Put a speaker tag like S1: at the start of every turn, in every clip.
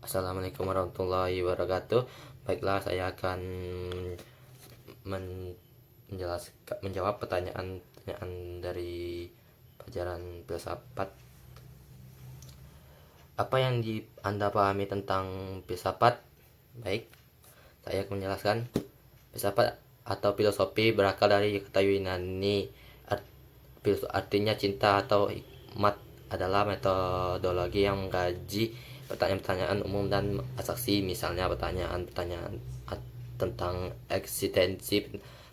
S1: Assalamualaikum warahmatullahi wabarakatuh. Baiklah, saya akan menjawab pertanyaan dari pelajaran filsafat. Apa yang Anda pahami tentang filsafat? Baik, saya akan menjelaskan. Filsafat atau filosofi berakar dari kata Yunani. Artinya cinta atau hikmat, adalah metodologi yang mengkaji pertanyaan-pertanyaan umum dan abstraksi, misalnya pertanyaan-pertanyaan tentang eksistensi,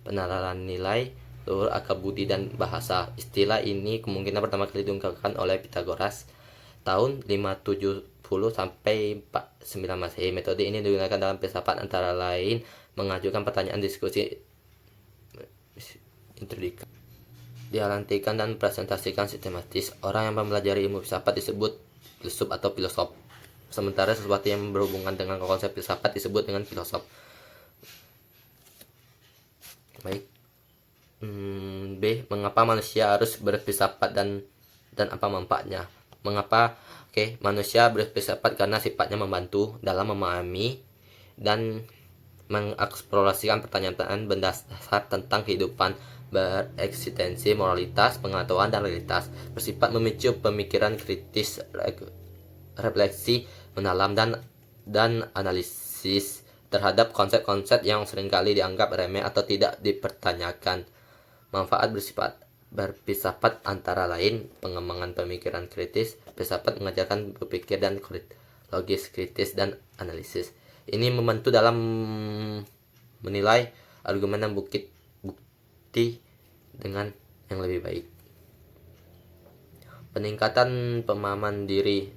S1: penerapan nilai, luhur akal budi, dan bahasa. Istilah ini kemungkinan pertama kali diungkapkan oleh Pythagoras tahun 570 sampai 49 Masehi. Metode ini digunakan dalam filsafat antara lain mengajukan pertanyaan, diskusi, introduksi, diartikan dan presentasikan sistematis. Orang yang mempelajari ilmu filsafat disebut filsuf atau filosof, sementara sesuatu yang berhubungan dengan konsep filsafat disebut dengan filosof. Baik. B. Mengapa manusia harus berfilsafat dan apa manfaatnya? Mengapa? Manusia berfilsafat karena sifatnya membantu dalam memahami dan mengeksplorasikan pertanyaan-pertanyaan mendasar tentang kehidupan, bereksistensi, moralitas, pengetahuan, dan realitas. Bersifat memicu pemikiran kritis, refleksi mendalam, dan analisis terhadap konsep-konsep yang seringkali dianggap remeh atau tidak dipertanyakan. Manfaat berfilsafat antara lain pengembangan pemikiran kritis. Filsafat mengajarkan berpikir dan logis, kritis, dan analisis. Ini membantu dalam menilai argumen dan bukti dengan yang lebih baik. Peningkatan pemahaman diri.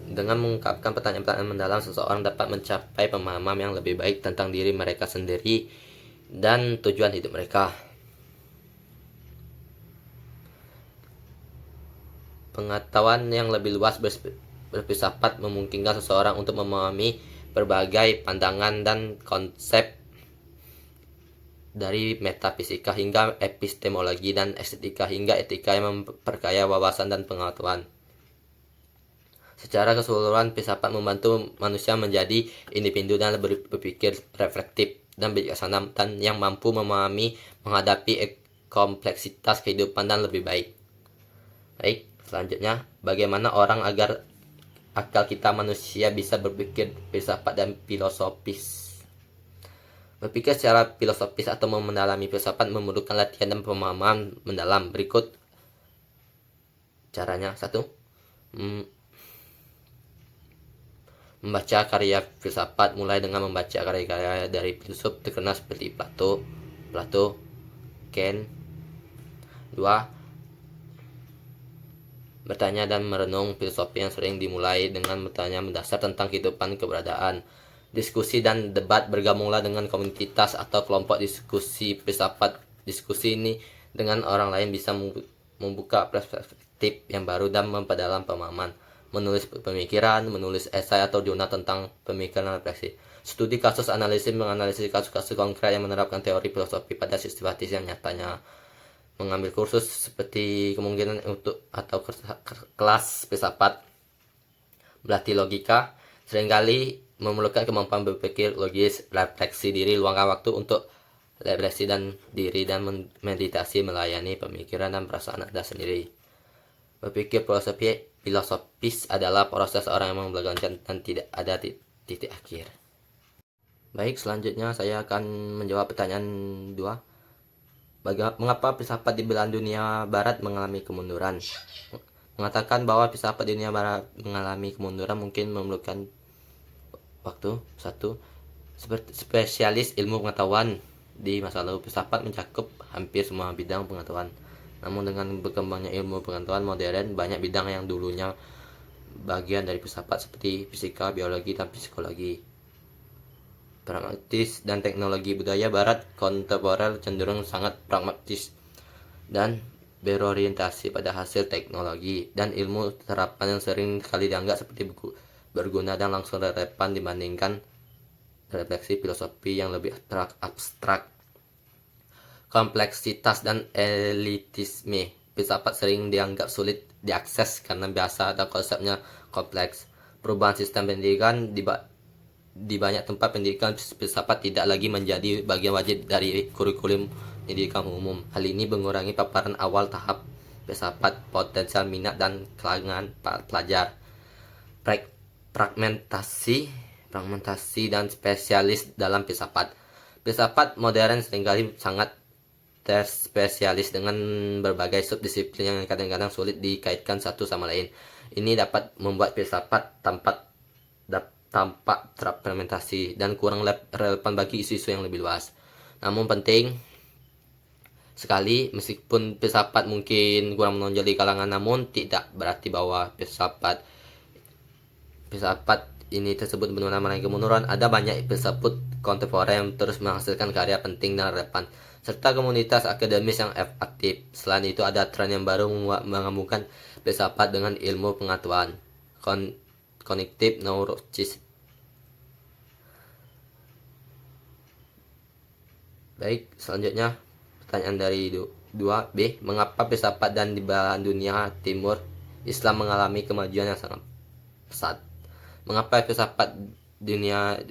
S1: Dengan mengungkapkan pertanyaan-pertanyaan mendalam, seseorang dapat mencapai pemahaman yang lebih baik tentang diri mereka sendiri dan tujuan hidup mereka. Pengetahuan yang lebih luas berfilsafat memungkinkan seseorang untuk memahami berbagai pandangan dan konsep, dari metafisika hingga epistemologi dan estetika hingga etika, yang memperkaya wawasan dan pengetahuan. Secara keseluruhan, filsafat membantu manusia menjadi individu dan berpikir reflektif dan bijaksana, dan yang mampu memahami, menghadapi kompleksitas kehidupan dan lebih baik. Baik, selanjutnya, bagaimana orang agar akal kita manusia bisa berpikir filsafat dan filosofis? Berpikir secara filosofis atau mendalami filsafat memerlukan latihan dan pemahaman mendalam. Berikut caranya. 1. Membaca karya filsafat, mulai dengan membaca karya-karya dari filsuf terkenal seperti Plato, Kant. 2. Bertanya dan merenung. Filosofi yang sering dimulai dengan bertanya mendasar tentang kehidupan, keberadaan. Diskusi dan debat. Bergabunglah dengan komunitas atau kelompok diskusi filsafat. Diskusi ini dengan orang lain bisa membuka perspektif yang baru dan memperdalam pemahaman. Menulis pemikiran, menulis esai atau jurnal tentang pemikiran dan refleksi. Studi kasus analisis, menganalisis kasus-kasus konkret yang menerapkan teori filosofi pada sistematis yang nyatanya. Mengambil kursus seperti kemungkinan untuk atau kelas filsafat. Berarti logika seringkali memerlukan kemampuan berpikir logis, refleksi diri, luangkan waktu untuk refleksi dan diri, dan meditasi melayani pemikiran dan perasaan Anda sendiri. Berpikir filosofis adalah proses orang yang membelajarkan dan tidak ada titik akhir. Baik, selanjutnya saya akan menjawab pertanyaan 2. Mengapa filsafat di belahan dunia barat mengalami kemunduran? Mengatakan bahwa filsafat di dunia barat mengalami kemunduran mungkin memerlukan waktu. 1. Seperti spesialis ilmu pengetahuan. Di masa lalu, filsafat mencakup hampir semua bidang pengetahuan. Namun dengan berkembangnya ilmu pengetahuan modern, banyak bidang yang dulunya bagian dari filsafat seperti fisika, biologi, dan psikologi, pragmatis, dan teknologi. Budaya barat kontemporer cenderung sangat pragmatis dan berorientasi pada hasil teknologi dan ilmu terapan yang sering kali dianggap seperti berguna dan langsung relevan dibandingkan refleksi filosofi yang lebih abstrak. Kompleksitas dan elitisme. Filsafat sering dianggap sulit diakses karena biasa ada konsepnya kompleks. Perubahan sistem pendidikan di banyak tempat pendidikan filsafat tidak lagi menjadi bagian wajib dari kurikulum pendidikan umum. Hal ini mengurangi paparan awal tahap filsafat, potensial minat dan kalangan pelajar. Fragmentasi dan spesialis dalam filsafat. Filsafat modern seringkali sangat terspesialis dengan berbagai subdisiplin yang kadang-kadang sulit dikaitkan satu sama lain. Ini dapat membuat filsafat tampak fragmentasi dan kurang relevan bagi isu-isu yang lebih luas. Namun penting sekali, meskipun filsafat mungkin kurang menonjol di kalangan, namun tidak berarti bahwa filsafat ini tersebut benar-benar mengalami kemunduran. Ada banyak filsafat kontemporer yang terus menghasilkan karya penting dan relevan, serta komunitas akademis yang aktif. Selain itu, ada tren yang baru menggabungkan filsafat dengan ilmu pengetahuan kognitif neuroscience. Baik, selanjutnya pertanyaan dari 2B. Mengapa filsafat dan di belahan dunia timur Islam mengalami kemajuan yang sangat pesat? Mengapa filsafat dunia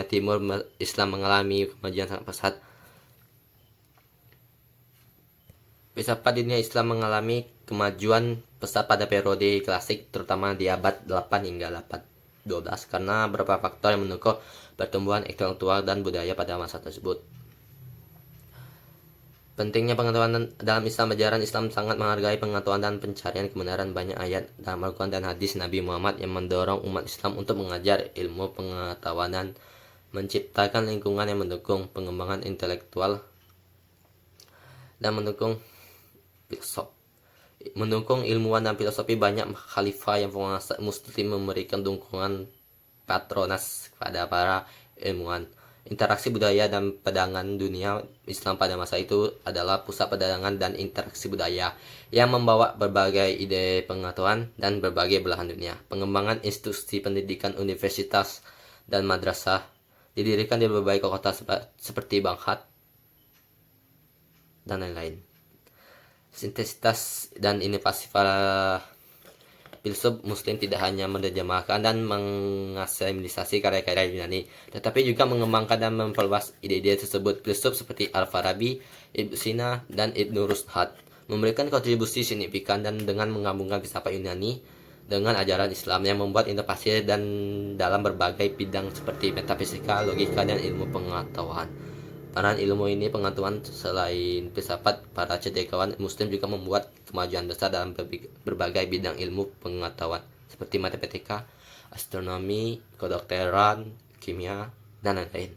S1: timur Islam mengalami kemajuan sangat pesat? Filsafat dunia Islam mengalami kemajuan pesat pada periode klasik, terutama di abad 8 hingga 12, karena beberapa faktor yang mendukung pertumbuhan intelektual dan budaya pada masa tersebut. Pentingnya pengetahuan dalam Islam. Ajaran Islam sangat menghargai pengetahuan dan pencarian kebenaran. Banyak ayat dalam Al-Quran dan hadis Nabi Muhammad yang mendorong umat Islam untuk mengajar ilmu pengetahuan dan menciptakan lingkungan yang mendukung pengembangan intelektual dan mendukung ilmuwan dan filosofi. Banyak khalifah yang penguasa muslim memberikan dukungan patronas kepada para ilmuwan. Interaksi budaya dan perdagangan. Dunia Islam pada masa itu adalah pusat perdagangan dan interaksi budaya yang membawa berbagai ide pengetahuan dan berbagai belahan dunia. Pengembangan institusi pendidikan, universitas, dan madrasah didirikan di berbagai kota seperti Baghdad dan lain-lain. Sintesitas dan inovasi para filsuf muslim tidak hanya menerjemahkan dan mengasimilisasi karya-karya Yunani, tetapi juga mengembangkan dan memperluas ide-ide tersebut. Filsuf seperti Al-Farabi, Ibn Sina, dan Ibn Rushd memberikan kontribusi signifikan dan dengan menggabungkan filsafat Yunani dengan ajaran Islam yang membuat inovasi dan dalam berbagai bidang seperti metafisika, logika, dan ilmu pengetahuan. Peran ilmu ini pengetahuan selain filsafat, para cendekiawan muslim juga membuat kemajuan besar dalam berbagai bidang ilmu pengetahuan seperti matematika, astronomi, kedokteran, kimia, dan lain-lain.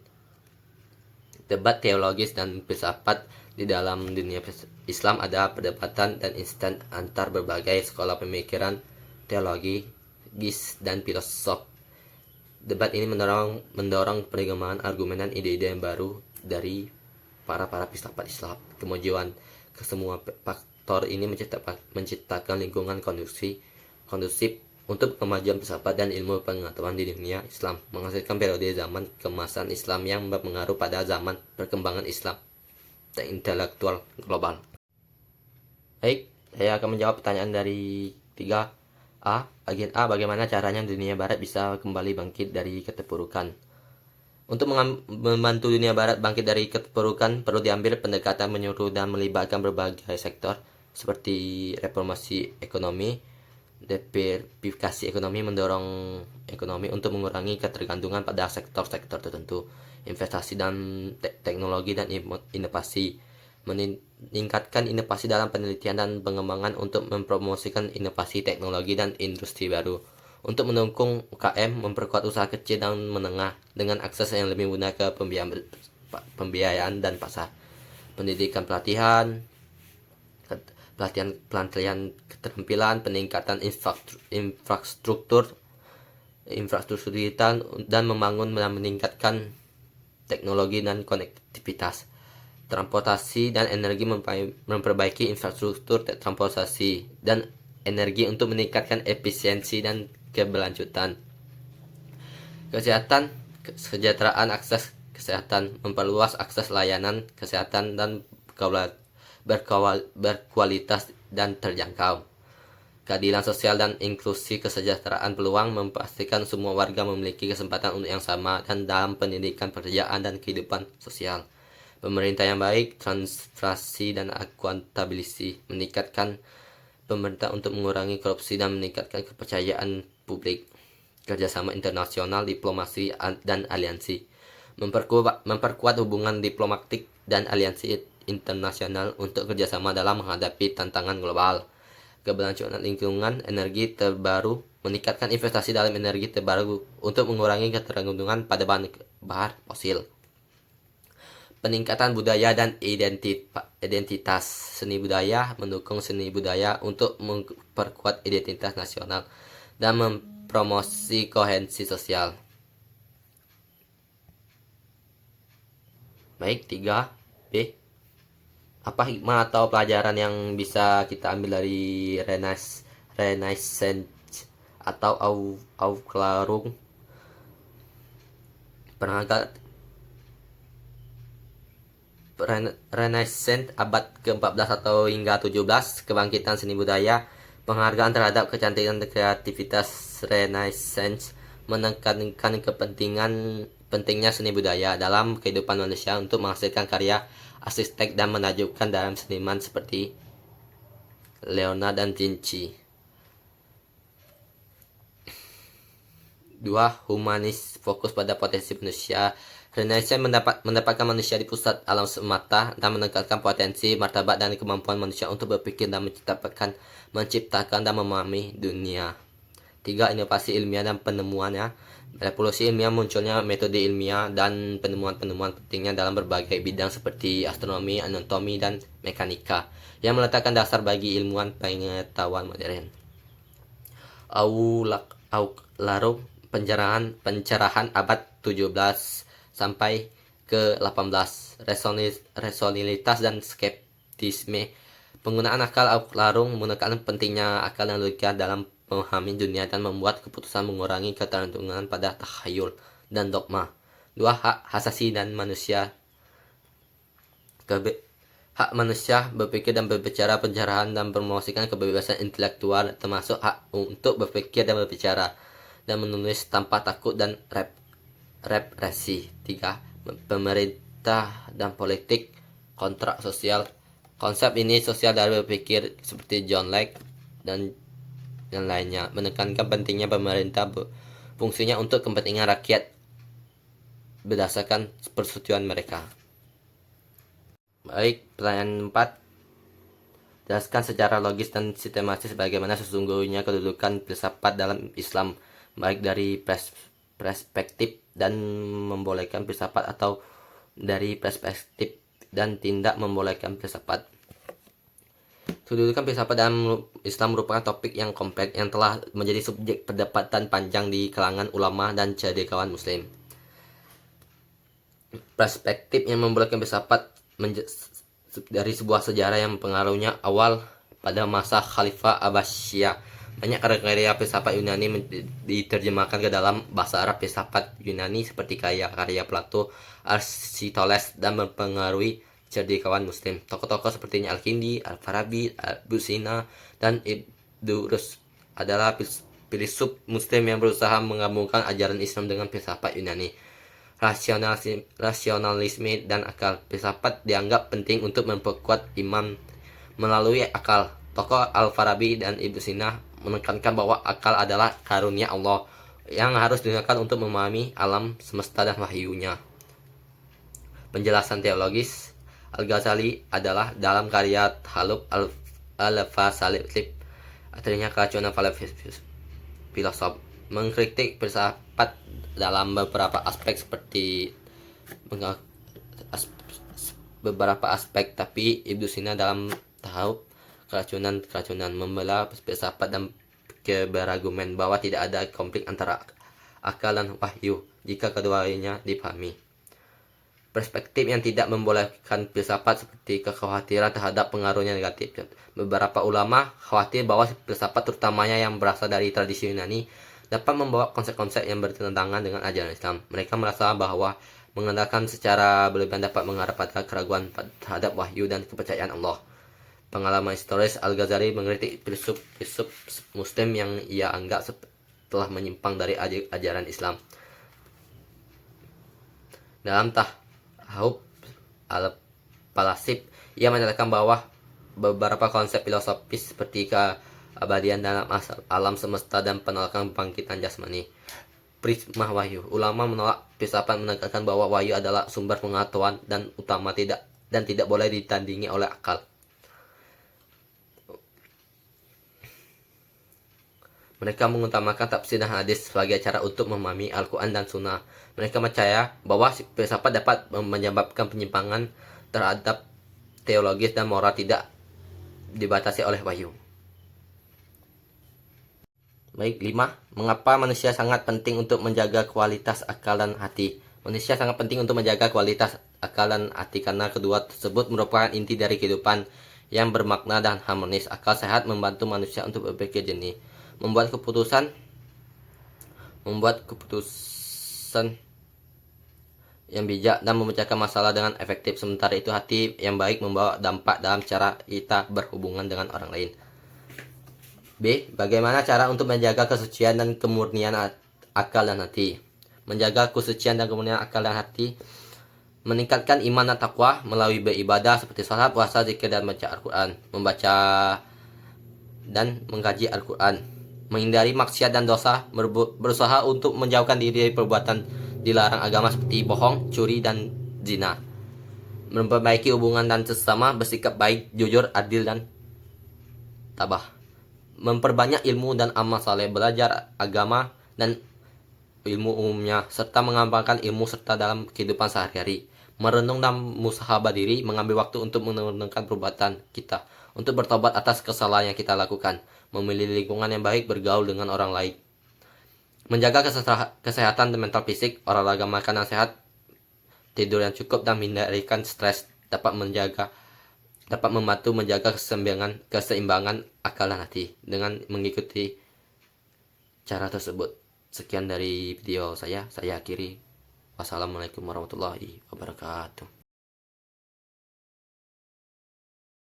S1: Debat teologis dan filsafat. Di dalam dunia Islam ada perdebatan dan instan antar berbagai sekolah pemikiran teologis dan filosof. Debat ini mendorong pengembangan argumen dan ide-ide yang baru dari para filsafat Islam. Kemajuan kesemua faktor ini menciptakan lingkungan kondusif untuk kemajuan filsafat dan ilmu pengetahuan di dunia Islam, menghasilkan periode zaman keemasan Islam yang berpengaruh pada zaman perkembangan Islam dan intelektual global. Baik, saya akan menjawab pertanyaan dari 3A. Bagian A, bagaimana caranya dunia barat bisa kembali bangkit dari keterpurukan? Untuk membantu dunia barat bangkit dari keterpurukan, perlu diambil pendekatan menyeluruh dan melibatkan berbagai sektor, seperti reformasi ekonomi, diversifikasi ekonomi, mendorong ekonomi untuk mengurangi ketergantungan pada sektor-sektor tertentu, investasi dan teknologi dan inovasi, meningkatkan inovasi dalam penelitian dan pengembangan untuk mempromosikan inovasi teknologi dan industri baru, untuk mendukung UKM, memperkuat usaha kecil dan menengah dengan akses yang lebih mudah ke pembiayaan dan pasar, pendidikan pelatihan keterampilan, peningkatan infrastruktur digital, dan membangun dan meningkatkan teknologi dan konektivitas, transportasi dan energi, memperbaiki infrastruktur transportasi dan energi untuk meningkatkan efisiensi dan keberlanjutan. Kesehatan, kesejahteraan, akses kesehatan, memperluas akses layanan kesehatan dan berkualitas dan terjangkau. keadilan sosial dan inklusi kesejahteraan peluang, memastikan semua warga memiliki kesempatan untuk yang sama dan dalam pendidikan, pekerjaan, dan kehidupan sosial. Pemerintah yang baik, transparansi dan akuntabilitas, meningkatkan pemerintah untuk mengurangi korupsi dan meningkatkan kepercayaan publik. Kerjasama internasional, diplomasi, dan aliansi, memperkuat hubungan diplomatik dan aliansi internasional untuk kerjasama dalam menghadapi tantangan global. Keberlangsungan lingkungan, energi terbaru, meningkatkan investasi dalam energi terbaru untuk mengurangi ketergantungan pada bahan bakar fosil. Peningkatan budaya dan identitas seni budaya, mendukung seni budaya untuk memperkuat identitas nasional dan mempromosi koherensi sosial. Baik, 3B. Apa hikmah atau pelajaran yang bisa kita ambil dari Renaissance atau Aufklärung? Renaissance abad ke-14 atau hingga 17, kebangkitan seni budaya, penghargaan terhadap kecantikan dan kreativitas. Renaissance menekankan pentingnya seni budaya dalam kehidupan manusia untuk menghasilkan karya arsitek dan menakjubkan dalam seniman seperti Leonardo da Vinci. 2. Humanis, fokus pada potensi manusia. Renaissance mendapatkan manusia di pusat alam semata dan menekankan potensi, martabat, dan kemampuan manusia untuk berpikir dan menciptakan dan memahami dunia. 3. Inovasi ilmiah dan penemuannya. Revolusi ilmiah, munculnya metode ilmiah dan penemuan-penemuan pentingnya dalam berbagai bidang seperti astronomi, anatomi, dan mekanika yang meletakkan dasar bagi ilmuwan pengetahuan modern. Aufklärung, pencerahan abad 17 sampai ke 18, rasionalitas dan skeptisme. Penggunaan akal. Aufklärung menekankan pentingnya akal dan logika dalam memahami dunia dan membuat keputusan, mengurangi ketergantungan pada takhayul dan dogma. 2. Hak asasi dan manusia. Hak manusia berpikir dan berbicara, pencerahan dan promosikan kebebasan intelektual, termasuk hak untuk berpikir dan berbicara dan menulis tanpa takut dan represi. 3. Pemerintah dan politik, kontrak sosial. Konsep ini sosial dari berpikir seperti John Locke dan yang lainnya, menekankan pentingnya pemerintah fungsinya untuk kepentingan rakyat berdasarkan persetujuan mereka. Baik, pertanyaan 4. Jelaskan secara logis dan sistematis bagaimana sesungguhnya kedudukan filsafat dalam Islam, baik dari perspektif dan membolehkan filsafat atau dari perspektif dan tidak membolehkan filsafat. Kedudukan filsafat dalam Islam merupakan topik yang kompleks yang telah menjadi subjek perdebatan panjang di kalangan ulama dan cendekiawan Muslim. Perspektif yang membolehkan filsafat dari sebuah sejarah yang pengaruhnya awal pada masa Khalifah Abbasiyah. Banyak karya-karya filsafat Yunani diterjemahkan ke dalam bahasa Arab. Filsafat Yunani seperti karya Plato, Aristoteles dan mempengaruhi cendekiawan Muslim. Tokoh-tokoh seperti Al-Kindi, Al-Farabi, Al-Busina, dan Ibnu Rushd adalah filsuf Muslim yang berusaha menggabungkan ajaran Islam dengan filsafat Yunani. Rasionalisme dan akal. Filsafat dianggap penting untuk memperkuat iman melalui akal. Tokoh Al-Farabi dan Ibnu Sina menekankan bahwa akal adalah karunia Allah yang harus digunakan untuk memahami alam semesta dan wahyunya. Penjelasan teologis. Al-Ghazali adalah dalam karya Tahalluq al-Falsafa, artinya keracunan filosof, mengkritik filsafat dalam beberapa aspek tapi Ibnu Sina dalam tahap keracunan membela filsafat dan berargumen bahwa tidak ada konflik antara akal dan wahyu jika keduanya dipahami. Perspektif yang tidak membolehkan filsafat seperti kekhawatiran terhadap pengaruhnya negatif. Beberapa ulama khawatir bahwa filsafat terutamanya yang berasal dari tradisi Yunani dapat membawa konsep-konsep yang bertentangan dengan ajaran Islam. Mereka merasa bahwa mengandalkan secara berlebihan dapat mengarah pada keraguan terhadap wahyu dan kepercayaan Allah. pengalaman historis, Al-Ghazali mengkritik filsuf Muslim yang ia anggap telah menyimpang dari ajaran Islam. Dalam Tahawuf al-Falasif, ia menyatakan bahwa beberapa konsep filosofis seperti keabadian dalam alam semesta dan penolakan bangkitan jasmani. Prisma wahyu. Ulama menolak filsafat menekankan bahwa wahyu adalah sumber pengetahuan dan utama tidak boleh ditandingi oleh akal. Mereka mengutamakan tafsir dan hadis sebagai cara untuk memahami Al-Quran dan Sunnah. Mereka percaya bahwa filsafat dapat menyebabkan penyimpangan terhadap teologis dan moral tidak dibatasi oleh wahyu. Baik, 5. Mengapa manusia sangat penting untuk menjaga kualitas akal dan hati? Manusia sangat penting untuk menjaga kualitas akal dan hati karena kedua tersebut merupakan inti dari kehidupan yang bermakna dan harmonis. Akal sehat membantu manusia untuk berpikir jernih, membuat keputusan yang bijak dan memecahkan masalah dengan efektif. Sementara itu hati yang baik membawa dampak dalam cara kita berhubungan dengan orang lain. B. Bagaimana cara untuk menjaga kesucian dan kemurnian akal dan hati? Menjaga kesucian dan kemurnian akal dan hati meningkatkan iman dan takwa melalui beribadah seperti salat, puasa, zikir, dan baca Al-Quran. Membaca dan mengkaji Al-Quran, menghindari maksiat dan dosa, berusaha untuk menjauhkan diri dari perbuatan dilarang agama seperti bohong, curi, dan zina, memperbaiki hubungan dan sesama, bersikap baik, jujur, adil, dan tabah, memperbanyak ilmu dan amal saleh, belajar agama dan ilmu umumnya, serta mengamalkan ilmu serta dalam kehidupan sehari-hari, merenung dan muhasabah diri, mengambil waktu untuk menentukan perbuatan kita, untuk bertobat atas kesalahan yang kita lakukan, memilih lingkungan yang baik, bergaul dengan orang lain, menjaga kesehatan dan mental fisik, olahraga, makan yang sehat, tidur yang cukup, dan menghindarikan stres dapat membantu menjaga keseimbangan akal dan hati. Dengan mengikuti cara tersebut, sekian dari video saya akhiri. Wassalamualaikum warahmatullahi wabarakatuh.